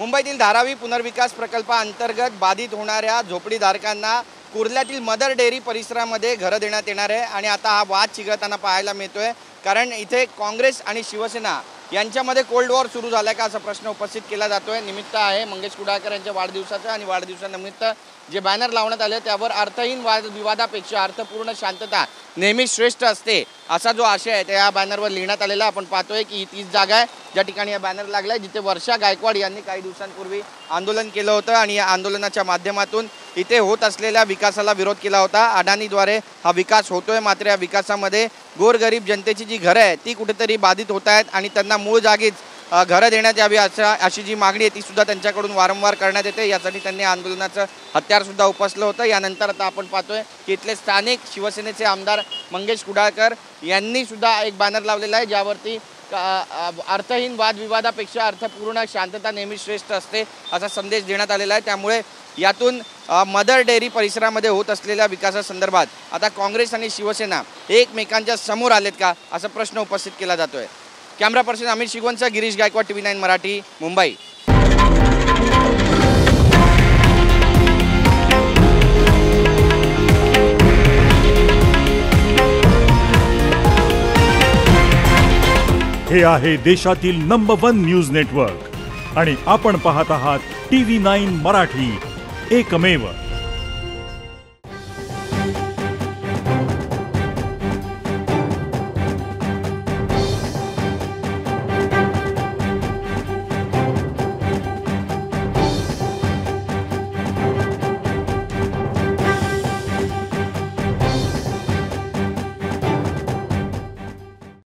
मुंबईतील धारावी पुनर्विकास प्रकल्पाअंतर्गत बाधित होणाऱ्या झोपडीधारकांना कुर्ल्यातील मदर डेअरी परिसरामध्ये घरं देण्यात येणार आहे आणि आता हा वाद चिघळताना पाहायला मिळतोय। कारण इथे काँग्रेस आणि शिवसेना यांच्यामध्ये कोल्ड वॉर सुरू झाला का असा प्रश्न उपस्थित केला जातोय। निमित्त आहे मंगेश कुडाळकर यांच्या वाढदिवसाचा आणि वाढदिवसानिमित्त जे बॅनर लावण्यात आले त्यावर अर्थहीन विवादापेक्षा अर्थपूर्ण शांतता नेहमी श्रेष्ठ असते असा जो आशय आहे त्या बॅनरवर लिहिण्यात आलेला आपण पाहतोय की तीच जागा आहे ज्या ठिकाणी हा बॅनर लागलाय जिथे वर्षा गायकवाड यांनी काही दिवसांपूर्वी आंदोलन केलं होतं आणि या आंदोलनाच्या माध्यमातून इथे होत असलेल्या विकासाला विरोध केला होता। अडाणीद्वारे हा विकास होतोय मात्र या विकासामध्ये गोरगरीब जनतेची जी घरं आहेत ती कुठेतरी बाधित होत आहेत आणि त्यांना मूळ जागीच घरं देण्यात यावी अशी जी मागणी आहे ती सुद्धा त्यांच्याकडून वारंवार करण्यात येते। यासाठी त्यांनी आंदोलनाचं हत्यार सुद्धा उपसलं होतं। यानंतर आता आपण पाहतोय की इथले स्थानिक शिवसेनेचे आमदार मंगेश कुडाळकर यांनी सुद्धा एक बॅनर लावलेला आहे ज्यावरती अर्थहीन वादविवादापेक्षा अर्थपूर्ण शांतता नेहमी श्रेष्ठ असते असा संदेश देण्यात आलेला आहे। त्यामुळे यातून मदर डेअरी परिसरामध्ये होत असलेल्या विकासासंदर्भात आता काँग्रेस आणि शिवसेना एकमेकांच्या समोर आलेत का असा प्रश्न उपस्थित केला जातोय। कॅमेरा पर्सन अमित शिगवणचा गिरीश गायकवाड TV9 मराठी मुंबई। हे आहे देशातील नंबर 1 न्यूज नेटवर्क आणि आपण पाहत आहात TV9 मराठी, एकमेव।